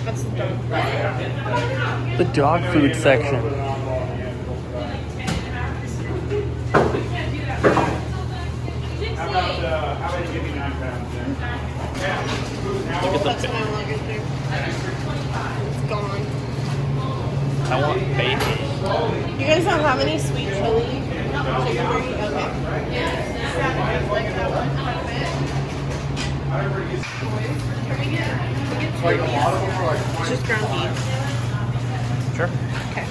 That's the dog food. The dog food section. Look at That's the what I want right there. It's gone. I want bacon. You guys don't have any sweet chili? Okay. Just ground beef. Sure. Okay.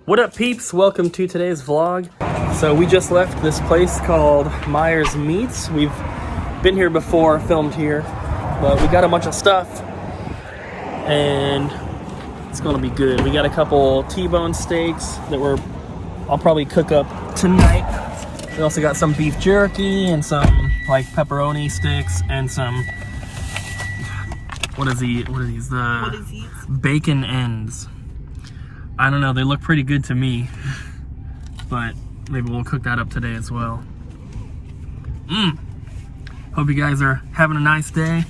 What up, peeps? Welcome to today's vlog. So we just left this place called Myers Meats. We've been here before, filmed here, but we got a bunch of stuff and it's gonna be good. We got a couple T-bone steaks that I'll probably cook up tonight. We also got some beef jerky and some like pepperoni sticks and some, what are these? The bacon ends. I don't know, they look pretty good to me, but maybe we'll cook that up today as well. Hope you guys are having a nice day,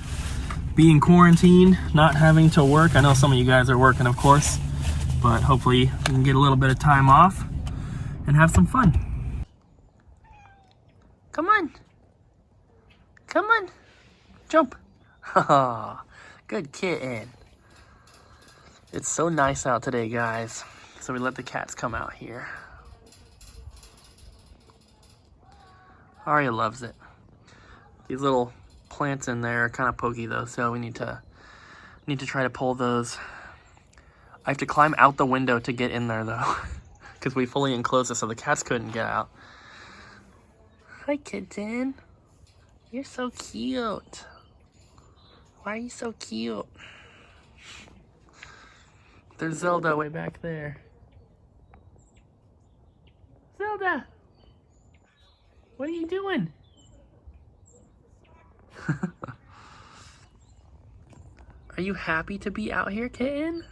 being quarantined, not having to work. I know some of you guys are working, of course, but hopefully you can get a little bit of time off and have some fun. Come on. Come on. Jump. Oh, good kitten. It's so nice out today, guys. So we let the cats come out here. Aria loves it. These little plants in there are kind of pokey though, so we need to try to pull those. I have to climb out the window to get in there though, because we fully enclosed it so the cats couldn't get out. Hi, kitten. You're so cute. Why are you so cute? There's Zelda way back there. Zelda! What are you doing? Are you happy to be out here, kitten?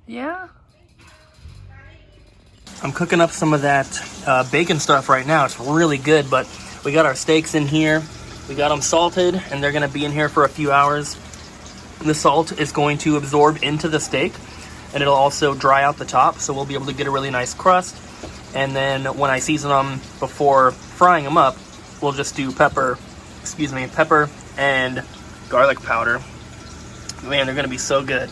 Yeah? I'm cooking up some of that bacon stuff right now. It's really good, but we got our steaks in here. We got them salted, and they're gonna be in here for a few hours. The salt is going to absorb into the steak, and it'll also dry out the top, so we'll be able to get a really nice crust. And then when I season them before frying them up, we'll just do pepper and garlic powder. Man, they're gonna be so good.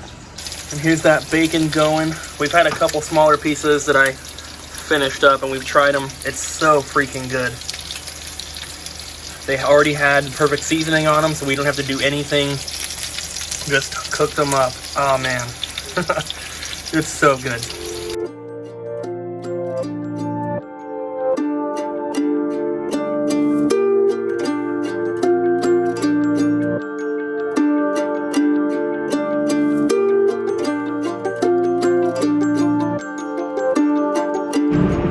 And here's that bacon going. We've had a couple smaller pieces that I finished up, and we've tried them. It's so freaking good. They already had perfect seasoning on them, so we don't have to do anything. Just cook them up. Oh man, it's so good.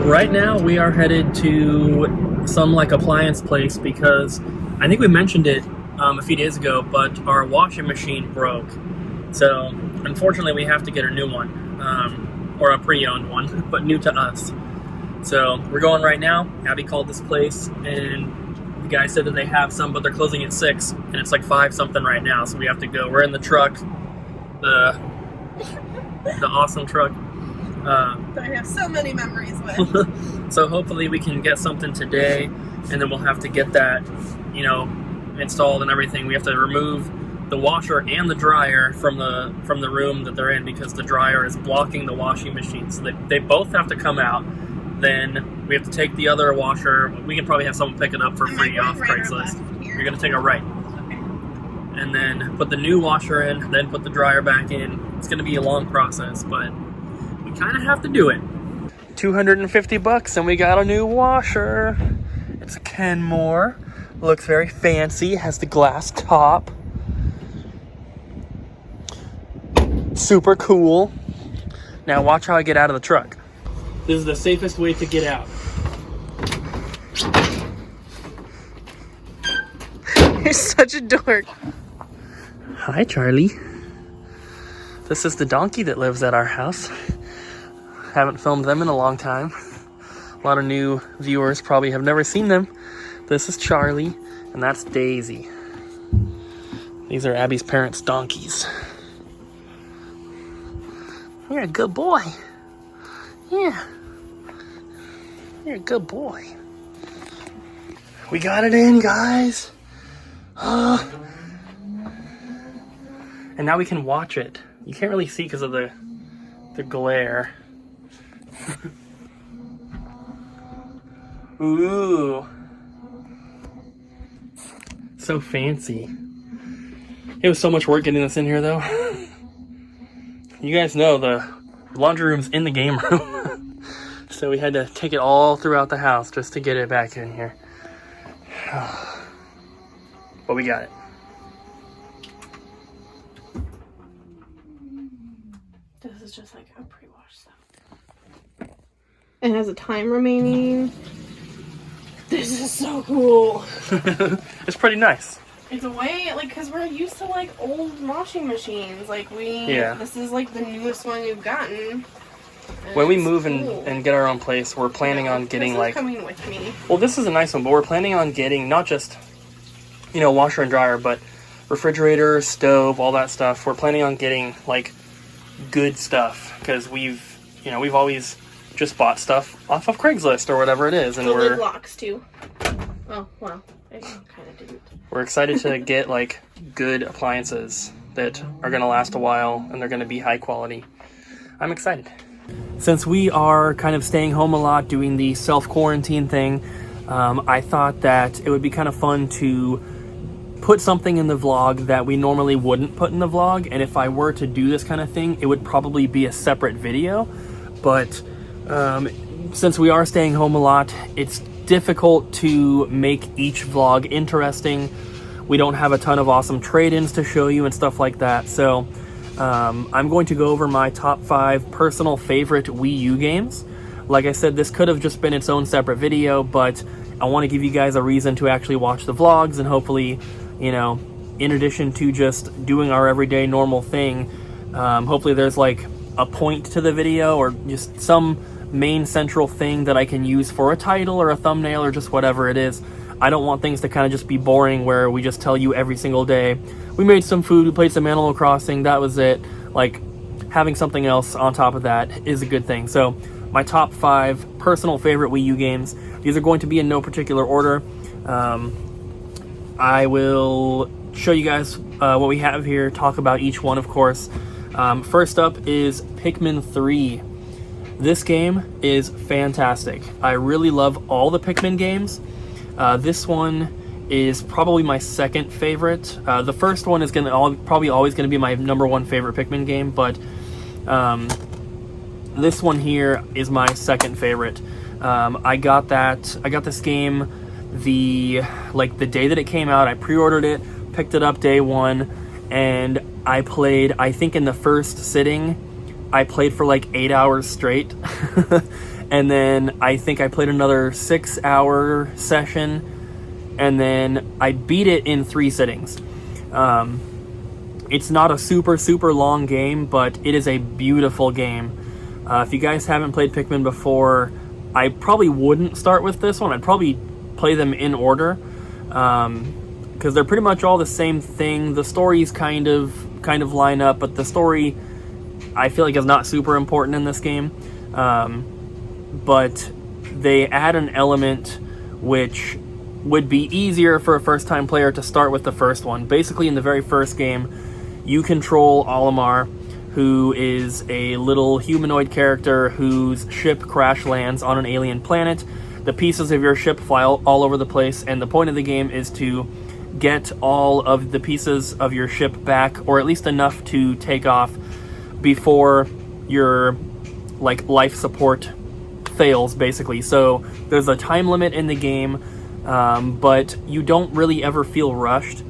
Right now we are headed to some like appliance place because I think we mentioned it a few days ago, but our washing machine broke. So unfortunately we have to get a new one, or a pre-owned one, but new to us. So we're going right now. Abby called this place and the guy said that they have some, but they're closing at 6 and it's like 5 something right now, so we have to go. We're in the truck, the awesome truck. I have so many memories with. So hopefully we can get something today, and then we'll have to get that, installed and everything. We have to remove the washer and the dryer from the room that they're in because the dryer is blocking the washing machine. So they both have to come out. Then we have to take the other washer. We can probably have someone pick it up for free off Craigslist. You're gonna take a right. Okay. And then put the new washer in, then put the dryer back in. It's gonna be a long process, but we kind of have to do it. $250 and we got a new washer. It's a Kenmore. Looks very fancy. Has the glass top. Super cool. Now watch how I get out of the truck. This is the safest way to get out. You're such a dork. Hi, Charlie. This is the donkey that lives at our house. Haven't filmed them in a long time. A lot of new viewers probably have never seen them. This is Charlie, and that's Daisy. These are Abby's parents' donkeys. You're a good boy. Yeah. You're a good boy. We got it in, guys. And now we can watch it. You can't really see because of the glare. Ooh. So fancy. It was so much work getting this in here, though. You guys know the laundry room's in the game room. So we had to take it all throughout the house just to get it back in here. But we got it. This is just like a pre-washed stuff. It has a time remaining. This is so cool. It's pretty nice. It's a way, like, because we're used to, like, old washing machines. Like, this is, like, the newest one you've gotten. When we move and get our own place, we're planning on getting, like... coming with me. Well, this is a nice one, but we're planning on getting not just, you know, washer and dryer, but refrigerator, stove, all that stuff. We're planning on getting, like, good stuff, because we've always just bought stuff off of Craigslist or whatever it is. And the lid locks, too. Oh, well, I kind of didn't. We're excited to get, like, good appliances that are going to last a while, and they're going to be high quality. I'm excited. Since we are kind of staying home a lot, doing the self-quarantine thing, I thought that it would be kind of fun to put something in the vlog that we normally wouldn't put in the vlog, and if I were to do this kind of thing, it would probably be a separate video. But since we are staying home a lot, it's difficult to make each vlog interesting. We don't have a ton of awesome trade-ins to show you and stuff like that, so I'm going to go over my top 5 personal favorite Wii U games. Like I said, this could have just been its own separate video, but I want to give you guys a reason to actually watch the vlogs, and hopefully, you know, in addition to just doing our everyday normal thing, hopefully there's like a point to the video or just some main central thing that I can use for a title or a thumbnail or just whatever it is. I don't want things to kind of just be boring where we just tell you every single day, we made some food, we played some Animal Crossing, that was it. Like, having something else on top of that is a good thing. So, my top 5 personal favorite Wii U games. These are going to be in no particular order. I will show you guys what we have here, talk about each one, of course. First up is Pikmin 3. This game is fantastic. I really love all the Pikmin games. This one is probably my second favorite. The first one is probably always going to be my number 1 favorite Pikmin game, but this one here is my second favorite. I got this game the day that it came out. I pre-ordered it, picked it up day 1, and I played, I think in the first sitting, I played for like 8 hours straight. And then I think I played another 6-hour session, and then I beat it in 3 sittings. It's not a super long game, but it is a beautiful game. If you guys haven't played Pikmin before, I probably wouldn't start with this one. I'd probably play them in order, because they're pretty much all the same thing. The stories kind of line up, but the story I feel like is not super important in this game. But they add an element which would be easier for a first-time player to start with the first one. Basically, in the very first game, you control Olimar, who is a little humanoid character whose ship crash lands on an alien planet. The pieces of your ship fly all over the place, and the point of the game is to get all of the pieces of your ship back, or at least enough to take off before your life support fails, basically. So there's a time limit in the game, but you don't really ever feel rushed.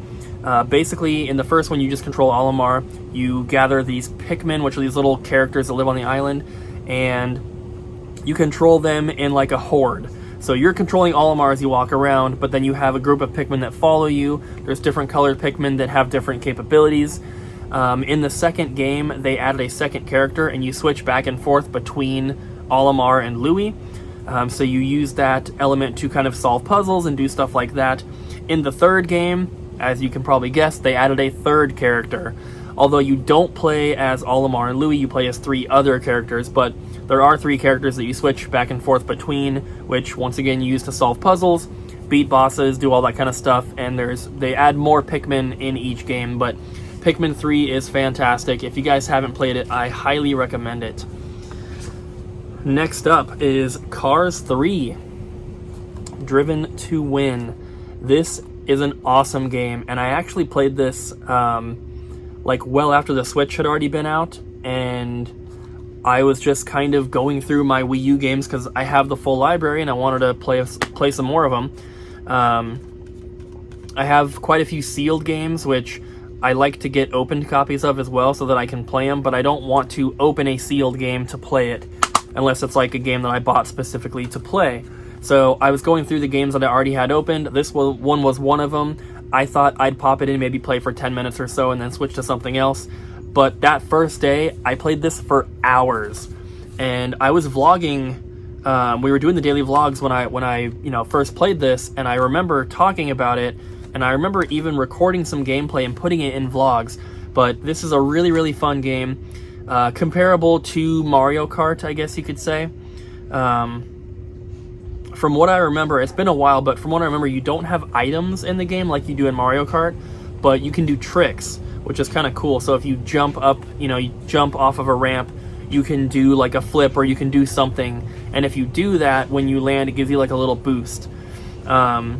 Basically, in the first one, you just control Olimar. You gather these Pikmin, which are these little characters that live on the island, and you control them in like a horde. So you're controlling Olimar as you walk around, but then you have a group of Pikmin that follow you. There's different colored Pikmin that have different capabilities. In the second game, they added a second character, and you switch back and forth between Olimar and Louis. So you use that element to kind of solve puzzles and do stuff like that. In the third game, as you can probably guess, they added a third character. Although you don't play as Olimar and Louis, you play as 3 other characters, but there are 3 characters that you switch back and forth between, which once again you use to solve puzzles, beat bosses, do all that kind of stuff, and they add more Pikmin in each game, but Pikmin 3 is fantastic. If you guys haven't played it, I highly recommend it. Next up is Cars 3, Driven to Win. This is an awesome game, and I actually played this like well after the Switch had already been out, and I was just kind of going through my Wii U games because I have the full library and I wanted to play some more of them. I have quite a few sealed games, which I like to get opened copies of as well so that I can play them, but I don't want to open a sealed game to play it unless it's like a game that I bought specifically to play. So I was going through the games that I already had opened. This one was one of them. I thought I'd pop it in, maybe play for 10 minutes or so, and then switch to something else. But that first day, I played this for hours. And I was vlogging. We were doing the daily vlogs when I first played this, and I remember talking about it, and I remember even recording some gameplay and putting it in vlogs. But this is a really, really fun game. Comparable to Mario Kart, I guess you could say. From what I remember, it's been a while, but from what I remember, you don't have items in the game like you do in Mario Kart, but you can do tricks, which is kind of cool. So if you jump up, you jump off of a ramp, you can do like a flip or you can do something. And if you do that, when you land, it gives you like a little boost. But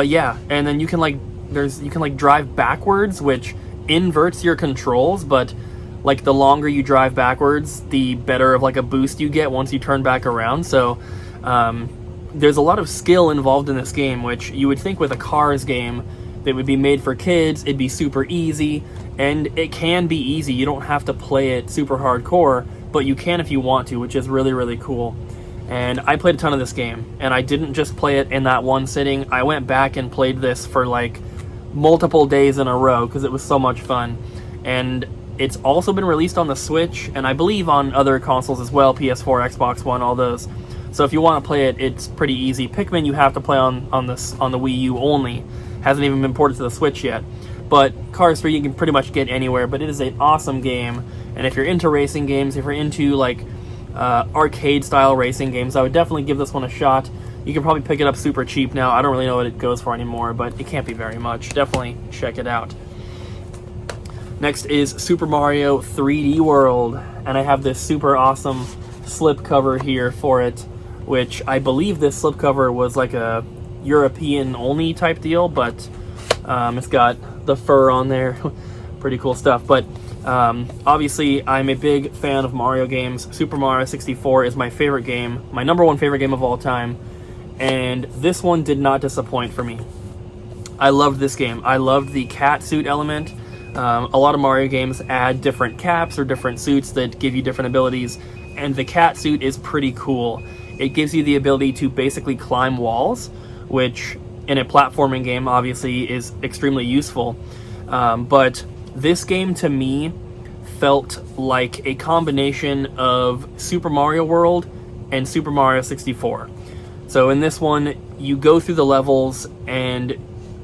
yeah, and then you can drive backwards, which inverts your controls, but like the longer you drive backwards, the better of like a boost you get once you turn back around. So there's a lot of skill involved in this game, which you would think with a Cars game that would be made for kids, it'd be super easy, and it can be easy. You don't have to play it super hardcore, but you can if you want to, which is really, really cool. And I played a ton of this game, and I didn't just play it in that one sitting. I went back and played this for like multiple days in a row because it was so much fun. And it's also been released on the Switch, and I believe on other consoles as well, PS4, Xbox One, all those. So if you want to play it, it's pretty easy. Pikmin you have to play on the Wii U only. Hasn't even been ported to the Switch yet. But Cars 3 you can pretty much get anywhere, but it is an awesome game. And if you're into racing games, if you're into like arcade-style racing games, I would definitely give this one a shot. You can probably pick it up super cheap now. I don't really know what it goes for anymore, but it can't be very much. Definitely check it out. Next is Super Mario 3D World, and I have this super awesome slipcover here for it, which I believe this slipcover was like a European-only type deal, but it's got the fur on there. Pretty cool stuff. But obviously, I'm a big fan of Mario games. Super Mario 64 is my favorite game, my number one favorite game of all time, and this one did not disappoint for me. I loved this game. I loved the cat suit element. A lot of Mario games add different caps or different suits that give you different abilities, and the cat suit is pretty cool. It gives you the ability to basically climb walls, which in a platforming game obviously is extremely useful. But this game to me felt like a combination of Super Mario World and Super Mario 64. So in this one, you go through the levels and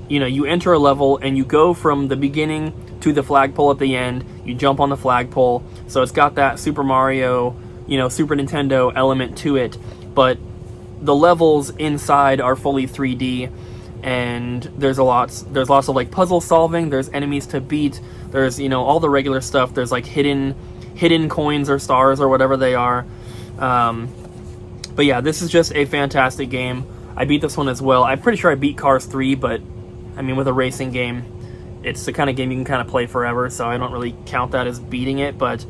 you enter a level and you go from the beginning to the flagpole at the end. You jump on the flagpole. So it's got that Super Mario, Super Nintendo element to it, but the levels inside are fully 3D, and there's lots of like puzzle solving, there's enemies to beat, there's all the regular stuff, there's like hidden coins or stars or whatever they are. But yeah, this is just a fantastic game. I beat this one as well. I'm pretty sure I beat Cars 3, but I mean, with a racing game, it's the kind of game you can kind of play forever, so I don't really count that as beating it. But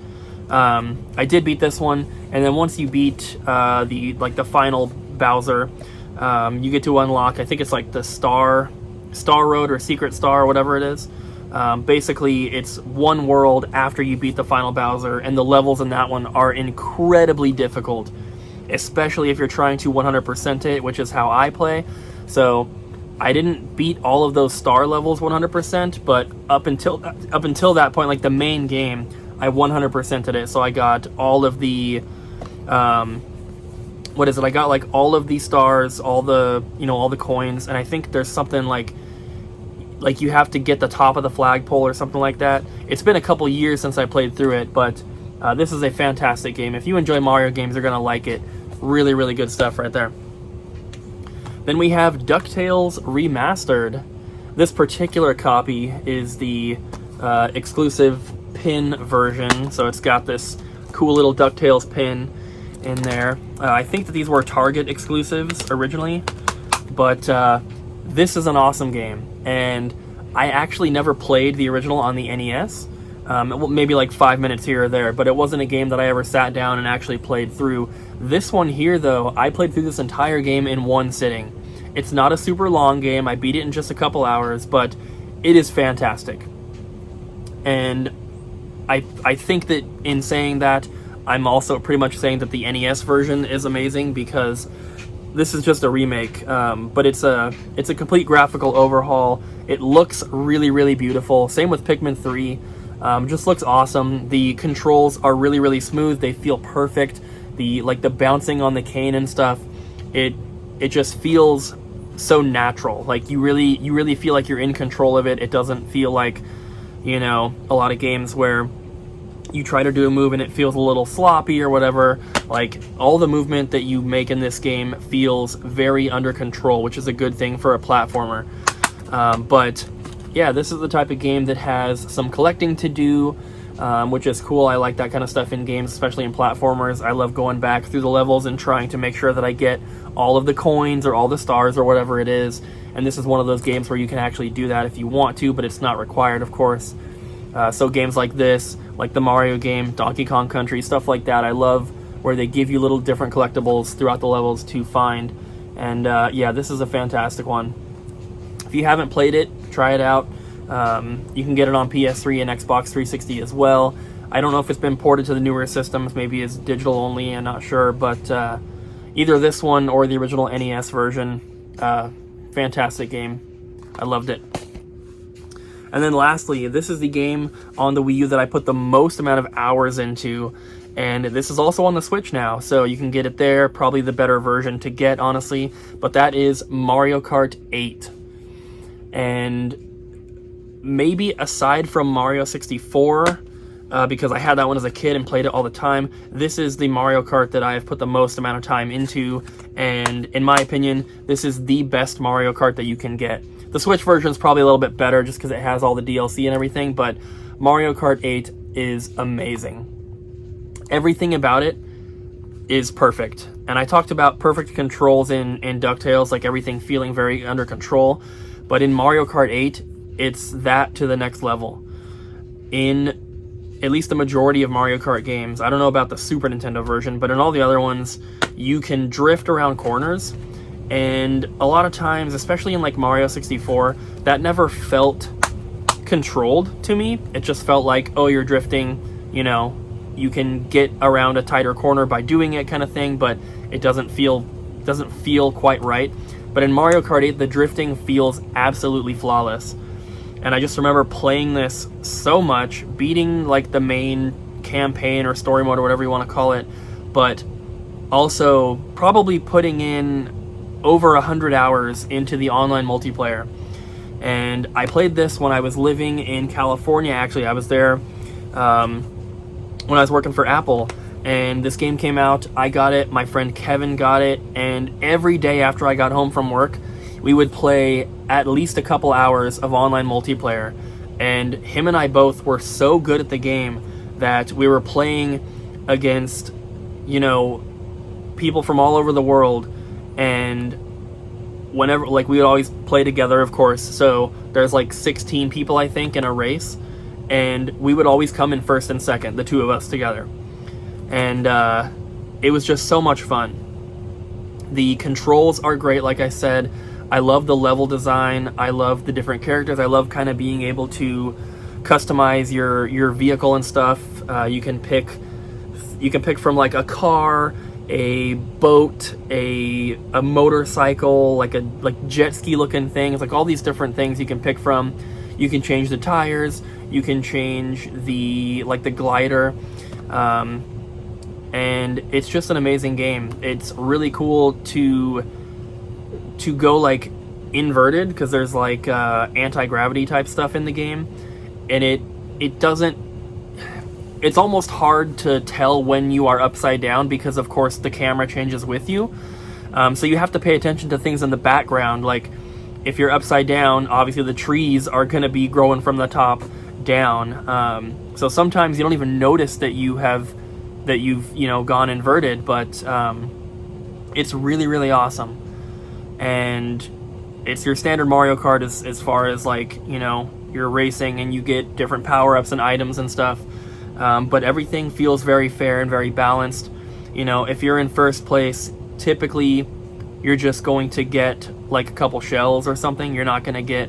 I did beat this one, and then once you beat the final Bowser, you get to unlock, I think it's like the Star Road or Secret Star or whatever it is. Basically, it's one world after you beat the final Bowser, and the levels in that one are incredibly difficult, especially if you're trying to 100% it, which is how I play. So I didn't beat all of those star levels 100%, but up until that point, like the main game, I 100%ed it. So I got all of the what is it? I got like all of the stars, all the all the coins, and I think there's something like you have to get the top of the flagpole or something like that. It's been a couple years since I played through it, but this is a fantastic game. If you enjoy Mario games, you're gonna like it. Really, really good stuff right there. Then we have DuckTales Remastered. This particular copy is the exclusive pin version, so it's got this cool little DuckTales pin in there. I think that these were Target exclusives originally, but this is an awesome game, and I actually never played the original on the NES. Maybe like 5 minutes here or there, but it wasn't a game that I ever sat down and actually played through. This one here, though, I played through this entire game in one sitting. It's not a super long game. I beat it in just a couple hours, but it is fantastic. And I think that in saying that, I'm also pretty much saying that the NES version is amazing, because this is just a remake, but it's a complete graphical overhaul. It looks really, really beautiful. Same with Pikmin 3. Just looks awesome. The controls are really, really smooth. They feel perfect. The bouncing on the cane and stuff, it just feels so natural. Like you really feel like you're in control of it. It doesn't feel like, a lot of games where you try to do a move and it feels a little sloppy or whatever. Like, all the movement that you make in this game feels very under control, which is a good thing for a platformer. But yeah, this is the type of game that has some collecting to do, which is cool. I like that kind of stuff in games, especially in platformers. I love going back through the levels and trying to make sure that I get all of the coins or all the stars or whatever it is. And this is one of those games where you can actually do that if you want to, but it's not required, of course. So games like this, like the Mario game, Donkey Kong Country, stuff like that, I love where they give you little different collectibles throughout the levels to find. And yeah, this is a fantastic one. If you haven't played it, try it out. You can get it on PS3 and Xbox 360 as well. I don't know if it's been ported to the newer systems. Maybe it's digital only, I'm not sure. But either this one or the original NES version, fantastic game. I loved it. And then lastly, this is the game on the Wii U that I put the most amount of hours into, and this is also on the Switch now, so you can get it there, probably the better version to get, honestly, but that is Mario Kart 8. And maybe aside from Mario 64, because I had that one as a kid and played it all the time, this is the Mario Kart that I have put the most amount of time into, and in my opinion, this is the best Mario Kart that you can get. The Switch version is probably a little bit better just because it has all the DLC and everything, but Mario Kart 8 is amazing. Everything about it is perfect. And I talked about perfect controls in DuckTales, like everything feeling very under control, but in Mario Kart 8, it's that to the next level. In at least the majority of Mario Kart games, I don't know about the Super Nintendo version, but in all the other ones, you can drift around corners. And a lot of times, especially in like Mario 64, that never felt controlled to me. It just felt like, oh, you're drifting, you can get around a tighter corner by doing it kind of thing, but it doesn't feel quite right. But in Mario Kart 8, the drifting feels absolutely flawless. And I just remember playing this so much, beating like the main campaign or story mode or whatever you want to call it, but also probably putting in over 100 hours into the online multiplayer. And I played this when I was living in California. Actually, I was there when I was working for Apple, and this game came out. I got it, my friend Kevin got it, and every day after I got home from work, we would play at least a couple hours of online multiplayer. And him and I both were so good at the game that we were playing against, people from all over the world. And whenever, we would always play together, of course, so there's 16 people, I think, in a race, and we would always come in first and second, the two of us together. And it was just so much fun. The controls are great, like I said. I love the level design. I love the different characters. I love kind of being able to customize your vehicle and stuff. You can pick from a car. a boat, a motorcycle, like jet ski looking things, like all these different things you can pick from. You can change the tires, you can change the glider, and it's just an amazing game. It's really cool to go like inverted, because there's like anti-gravity type stuff in the game, and it doesn't, it's almost hard to tell when you are upside down, because of course the camera changes with you. So you have to pay attention to things in the background. Like if you're upside down, obviously the trees are going to be growing from the top down. So sometimes you don't even notice that you've gone inverted, but it's really, really awesome. And it's your standard Mario Kart as far as like, you're racing and you get different power-ups and items and stuff. But everything feels very fair and very balanced. If you're in first place, typically you're just going to get like a couple shells or something. You're not going to get,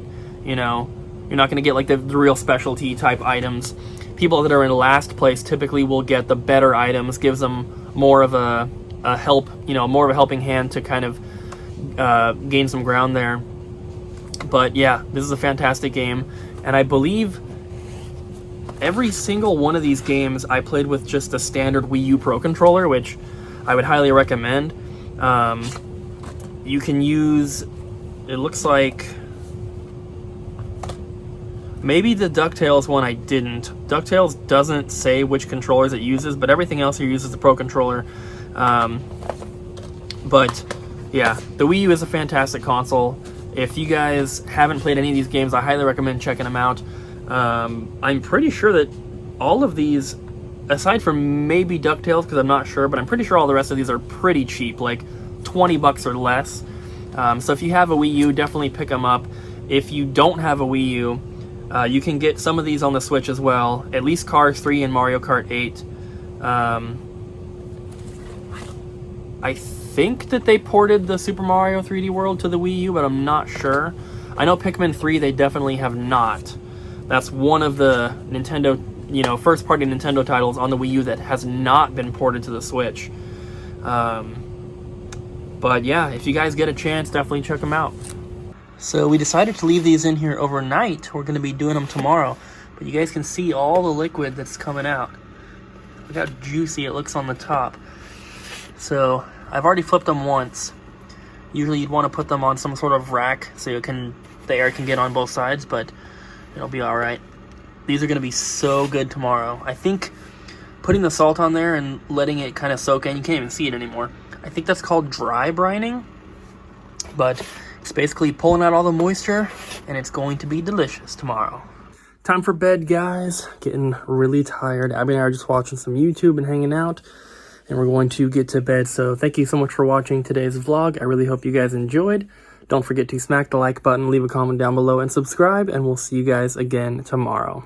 like the real specialty type items. People that are in last place typically will get the better items, gives them more of a help, more of a helping hand to kind of gain some ground there. But yeah, this is a fantastic game, and I believe every single one of these games I played with just a standard Wii U Pro controller, which I would highly recommend. You can use, it looks like, maybe the DuckTales one I didn't. DuckTales doesn't say which controllers it uses, but everything else here uses the Pro controller. But yeah, the Wii U is a fantastic console. If you guys haven't played any of these games, I highly recommend checking them out. I'm pretty sure that all of these, aside from maybe DuckTales, because I'm not sure, but I'm pretty sure all the rest of these are pretty cheap, like $20 or less. So if you have a Wii U, definitely pick them up. If you don't have a Wii U, you can get some of these on the Switch as well, at least Cars 3 and Mario Kart 8. I think that they ported the Super Mario 3D World to the Wii U, but I'm not sure. I know Pikmin 3 they definitely have not. That's one of the Nintendo, first-party Nintendo titles on the Wii U that has not been ported to the Switch. But yeah, if you guys get a chance, definitely check them out. So we decided to leave these in here overnight. We're going to be doing them tomorrow. But you guys can see all the liquid that's coming out. Look how juicy it looks on the top. So I've already flipped them once. Usually you'd want to put them on some sort of rack so the air can get on both sides, but it'll be alright. These are going to be so good tomorrow. I think putting the salt on there and letting it kind of soak in, you can't even see it anymore. I think that's called dry brining. But it's basically pulling out all the moisture, and it's going to be delicious tomorrow. Time for bed, guys. Getting really tired. Abby and I are just watching some YouTube and hanging out, and we're going to get to bed. So thank you so much for watching today's vlog. I really hope you guys enjoyed. Don't forget to smack the like button, leave a comment down below, and subscribe, and we'll see you guys again tomorrow.